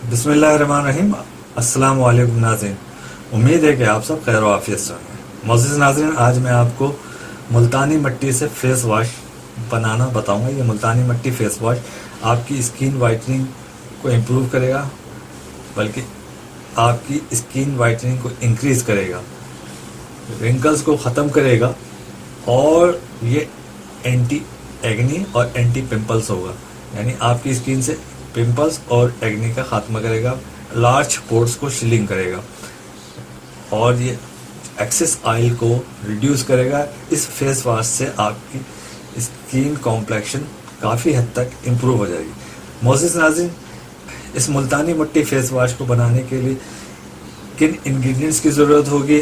बिस्मिल्लाहिर्रहमानिर्रहीम। अस्सलाम वालेकुम नाज़रीन, उम्मीद है कि आप सब खैर व आफियत से होंगे। मोअज़्ज़िज़ नाज़रीन, आज मैं आपको मुल्तानी मिट्टी से फेस वॉश बनाना बताऊंगा। ये मुल्तानी मिट्टी फेस वॉश आपकी स्किन वाइटनिंग को इम्प्रूव करेगा, बल्कि आपकी स्किन वाइटनिंग को इंक्रीज़ करेगा, रिंकल्स को ख़त्म करेगा और ये एंटी एक्ने और एंटी पिंपल्स होगा। यानी आपकी स्किन से पिंपल्स और एक्ने का खात्मा करेगा, लार्ज पोर्स को शिलिंग करेगा और ये एक्सेस ऑयल को रिड्यूस करेगा। इस फेस वॉश से आपकी स्किन कॉम्प्लेक्शन काफ़ी हद तक इम्प्रूव हो जाएगी। मोअज़्ज़िज़ नाज़रीन, इस मुल्तानी मिट्टी फेस वॉश को बनाने के लिए किन इंग्रेडिएंट्स की ज़रूरत होगी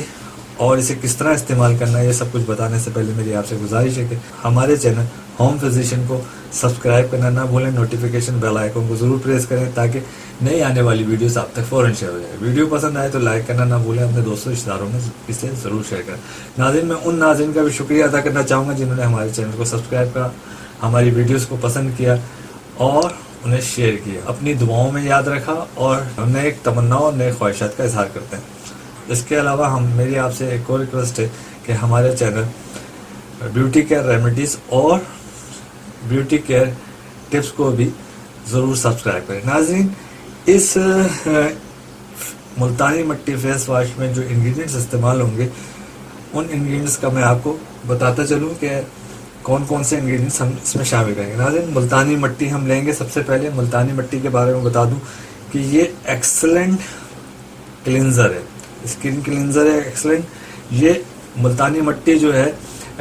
और इसे किस तरह इस्तेमाल करना है, ये सब कुछ बताने से पहले मेरी आपसे गुजारिश है कि हमारे चैनल होम फिजिशियन को सब्सक्राइब करना ना भूलें, नोटिफिकेशन बेल आइकन को ज़रूर प्रेस करें ताकि नई आने वाली वीडियोस आप तक फ़ौरन शेयर हो जाए। वीडियो पसंद आए तो लाइक करना ना भूलें, अपने दोस्तों रिश्तेदारों में इसे ज़रूर शेयर करें। नाज़रीन, मैं उन नाज़रीन का भी शुक्रिया अदा करना चाहूँगा जिन्होंने हमारे चैनल को सब्सक्राइब करा, हमारी वीडियोज़ को पसंद किया और उन्हें शेयर किया, अपनी दुआओं में याद रखा और नए तमन्नाओं और नए ख्वाहिशात का इजहार करते हैं। इसके अलावा मेरी आपसे एक और रिक्वेस्ट है कि हमारे चैनल ब्यूटी केयर रेमेडीज़ और ब्यूटी केयर टिप्स को भी ज़रूर सब्सक्राइब करें। नाज़रीन, इस मुल्तानी मिट्टी फेस वॉश में जो इंग्रेडिएंट्स इस्तेमाल होंगे उन इंग्रेडिएंट्स का मैं आपको बताता चलूँ कि कौन कौन से इंग्रेडिएंट्स हम इसमें शामिल करेंगे। नाज़रीन, मुल्तानी मिट्टी हम लेंगे। सबसे पहले मुल्तानी मिट्टी के बारे में बता दूं कि ये एक्सलेंट क्लिनज़र है, स्किन क्लिनज़र है एक्सलेंट। ये मुल्तानी मिट्टी जो है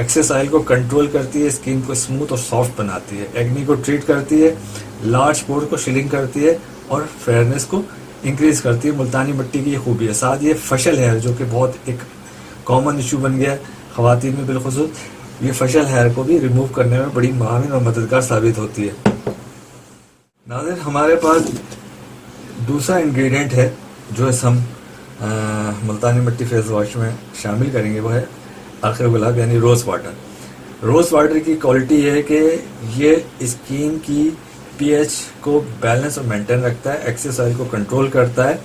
एक्सेस ऑयल को कंट्रोल करती है, स्किन को स्मूथ और सॉफ्ट बनाती है, एक्ने को ट्रीट करती है, लार्ज पोर को शिलिंग करती है और फेयरनेस को इंक्रीज करती है। मुल्तानी मिट्टी की ये खूबी है। साथ ये फशल हेयर, जो कि बहुत एक कॉमन इशू बन गया है ख़वातीन में बिलखुसूस, ये फशल हेयर को भी रिमूव करने में बड़ी माविन और मददगार साबित होती है। नाज़रीन, हमारे पास दूसरा इंग्रेडिएंट है जो हम मुल्तानी मिट्टी फेस वॉश में शामिल करेंगे, वो है आखिर गुलाब यानी रोज़ वाटर। रोज़ वाटर की क्वालिटी ये है कि ये स्किन की पीएच को बैलेंस और मेंटेन रखता है, एक्सेस ऑयल को कंट्रोल करता है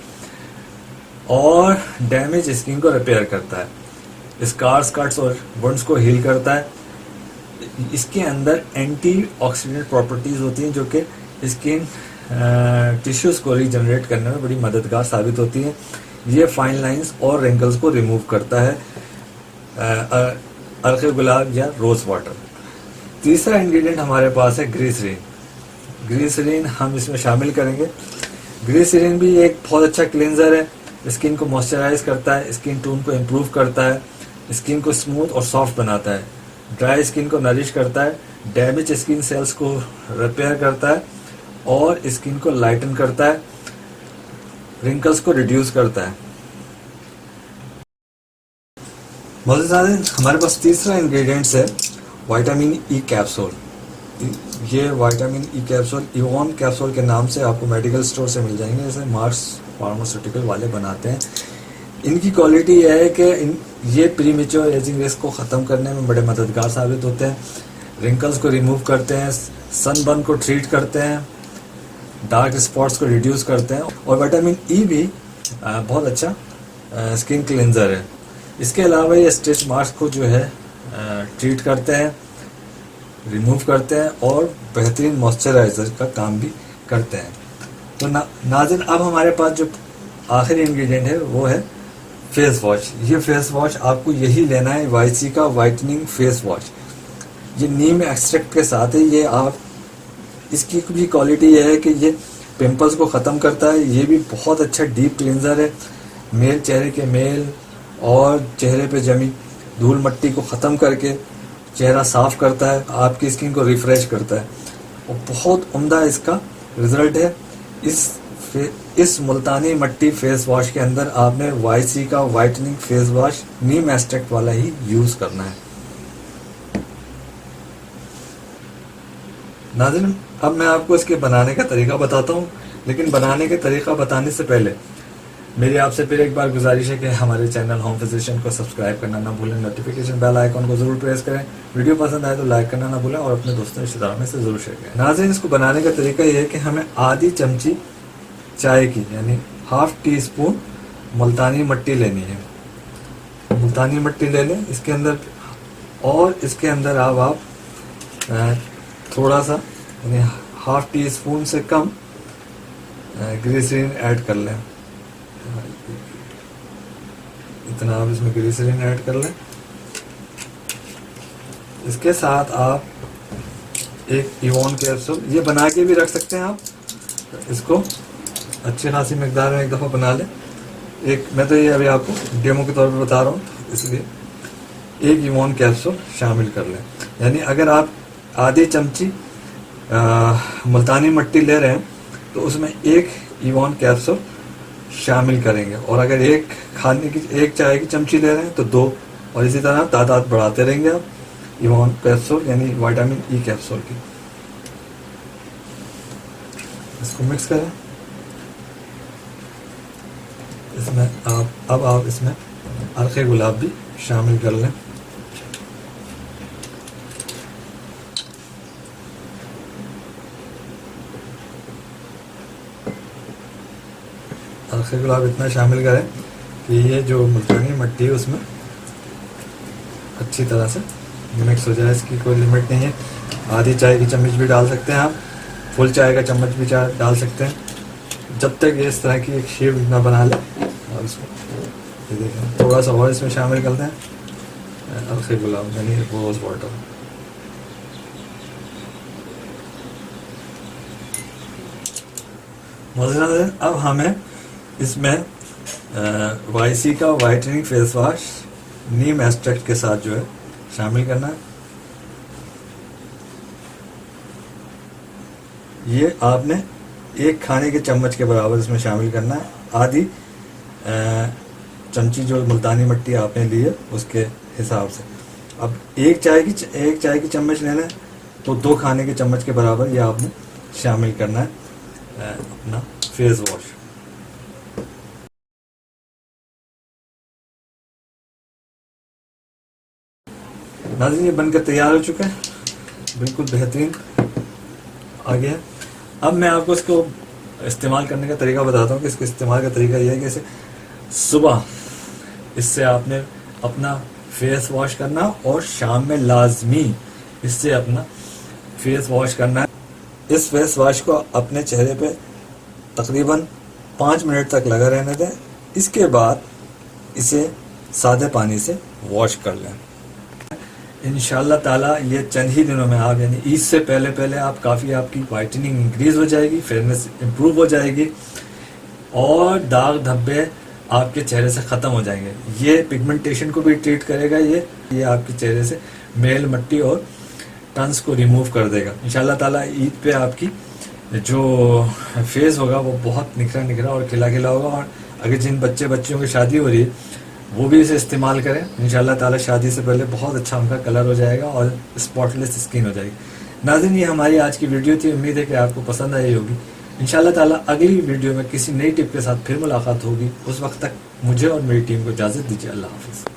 और डैमेज स्किन को रिपेयर करता है, स्कार्स, कट्स और वुंड्स को हील करता है। इसके अंदर एंटी ऑक्सीडेंट प्रॉपर्टीज़ होती हैं जो कि स्किन टिश्यूज़ को रीजनरेट करने में बड़ी मददगार साबित होती हैं। ये फाइन लाइंस और रिंकल्स को रिमूव करता है, अर्क़े गुलाब या रोज़ वाटर। तीसरा इंग्रेडिएंट हमारे पास है ग्लिसरीन। ग्लिसरीन हम इसमें शामिल करेंगे। ग्लिसरीन भी एक बहुत अच्छा क्लींजर है, स्किन को मॉइस्चराइज करता है, स्किन टोन को इम्प्रूव करता है, स्किन को स्मूथ और सॉफ्ट बनाता है, ड्राई स्किन को नरिश करता है, डैमेज स्किन सेल्स को रिपेयर करता है और स्किन को लाइटन करता है, रिंकल्स को रिड्यूस करता है। हमारे पास तीसरा इंग्रेडिएंट्स है विटामिन ई कैप्सूल। ये vitamin E capsule Ivan capsule के नाम से आपको मेडिकल स्टोर से मिल जाएंगे, जैसे मार्स फार्मास्यूटिकल वाले बनाते हैं। इनकी क्वालिटी यह है कि ये प्रीमेच्योर एजिंग रिस्क को ख़त्म करने में बड़े मददगार साबित होते हैं, रिंकल्स को रिमूव करते हैं, सनबर्न को ट्रीट करते हैं, डार्क स्पॉट्स को रिड्यूस करते हैं और विटामिन ई भी बहुत अच्छा स्किन क्लिनजर है। इसके अलावा ये स्ट्रेच मार्क्स को जो है ट्रीट करते हैं, रिमूव करते हैं और बेहतरीन मॉइस्चराइज़र का काम भी करते हैं। तो नाज़रीन, अब हमारे पास जो आखिरी इंग्रेडिएंट है वो है फेस वॉश। ये फेस वॉश आपको यही लेना है, वाईसी का वाइटनिंग फेस वॉश। ये नीम एक्सट्रैक्ट के साथ है। ये आप इसकी भी क्वालिटी ये है कि ये पिंपल्स को ख़त्म करता है। ये भी बहुत अच्छा डीप क्लींजर है, मेल चेहरे के मेल और चेहरे पे जमी धूल मट्टी को ख़त्म करके चेहरा साफ़ करता है, आपकी स्किन को रिफ़्रेश करता है और बहुत उम्दा इसका रिज़ल्ट है। इस मुल्तानी मिट्टी फेस वॉश के अंदर आपने वाईसी का वाइटनिंग फेस वॉश नीम एक्सट्रैक्ट वाला ही यूज़ करना है। नाज़रीन, अब मैं आपको इसके बनाने का तरीका बताता हूँ, लेकिन बनाने के तरीका बताने से पहले मेरी आपसे फिर एक बार गुजारिश है कि हमारे चैनल होम फिजिशियन को सब्सक्राइब करना ना भूलें, नोटिफिकेशन बेल आइकन को ज़रूर प्रेस करें, वीडियो पसंद आए तो लाइक करना ना भूलें और अपने दोस्तों रिश्तेदारों में से ज़रूर शेयर करें। नाज़रीन, इसको बनाने का तरीका ये है कि हमें आधी चमची चाय की यानी हाफ टी स्पून मुल्तानी मट्टी लेनी है। मुल्तानी मट्टी ले लें इसके अंदर, और इसके अंदर अब आप थोड़ा सा यानी हाफ टी स्पून से कम ग्लिसरीन ऐड कर लें। इतना आप इसमें ग्लिसरीन ऐड कर लें। इसके साथ आप एक इवॉन कैप्सूल, ये बना के भी रख सकते हैं आप, इसको अच्छी खासी मिकदार में एक दफ़ा बना लें। एक मैं तो ये अभी आपको डेमो के तौर पे बता रहा हूँ, इसलिए एक इवॉन कैप्सूल शामिल कर लें। यानी अगर आप आधी चमची मुल्तानी मट्टी ले रहे हैं तो उसमें एक इवॉन कैप्सूल शामिल करेंगे, और अगर एक चाय की चमची ले रहे हैं तो 2, और इसी तरह तादाद बढ़ाते रहेंगे आप इवॉन कैप्सूल यानी विटामिन ई कैप्सूल की। इसको मिक्स करें। इसमें आप इसमें अर्क़े गुलाब भी शामिल कर लें। अर्क़े गुलाब इतना शामिल करें कि ये जो मुल्तानी मट्टी है उसमें अच्छी तरह से मिक्स हो जाए। इसकी कोई लिमिट नहीं है, आधी चाय की चम्मच भी डाल सकते हैं आप, फुल चाय का चम्मच भी डाल सकते हैं, जब तक ये इस तरह की एक शेप ना बना ले। और इसमें ये देखें थोड़ा सा और इसमें शामिल करते हैं अर्क़े गुलाब यानी रोज़ वाटर। मज़ेदार। अब हमें इसमें वाईसी का वाइटनिंग फेस वॉश नीम एक्सट्रैक्ट के साथ जो है शामिल करना है। ये आपने एक खाने के चम्मच के बराबर इसमें शामिल करना है। आधी चमची जो मुल्तानी मट्टी आपने ली है उसके हिसाब से। अब एक चाय की चम्मच लेना है तो 2 खाने के चम्मच के बराबर ये आपने शामिल करना है अपना फेस वॉश। नाज़रीन ये बनकर तैयार हो चुका है, बिल्कुल बेहतरीन आ गया। अब मैं आपको इसको इस्तेमाल करने का तरीका बताता हूँ कि इसके इस्तेमाल का तरीका यह है कि इसे सुबह इससे आपने अपना फेस वॉश करना, और शाम में लाजमी इससे अपना फेस वॉश करना है। इस फेस वॉश को अपने चेहरे पे तकरीबन 5 मिनट तक लगा रहने दें। इसके बाद इसे सादे पानी से वॉश कर लें। इंशाल्लाह ताला ये चंद ही दिनों में आप यानी ईद से पहले आप काफ़ी आपकी वाइटनिंग इंक्रीज हो जाएगी, फेयरनेस इम्प्रूव हो जाएगी, और दाग धब्बे आपके चेहरे से ख़त्म हो जाएंगे। ये पिगमेंटेशन को भी ट्रीट करेगा, ये आपके चेहरे से मेल मट्टी और टंस को रिमूव कर देगा। इंशाल्लाह ताला ईद पे आपकी जो फेस होगा वो बहुत निखरा और खिला होगा। और अगर जिन बच्चियों की शादी हो रही है वो भी इसे इस्तेमाल करें। इंशाल्लाह ताला शादी से पहले बहुत अच्छा उनका कलर हो जाएगा और स्पॉटलेस स्किन हो जाएगी। नाज़रीन ये हमारी आज की वीडियो थी, उम्मीद है कि आपको पसंद आई होगी। इंशाल्लाह ताला अगली वीडियो में किसी नई टिप के साथ फिर मुलाकात होगी। उस वक्त तक मुझे और मेरी टीम को इजाज़त दीजिए। अल्लाह हाफ़िज़।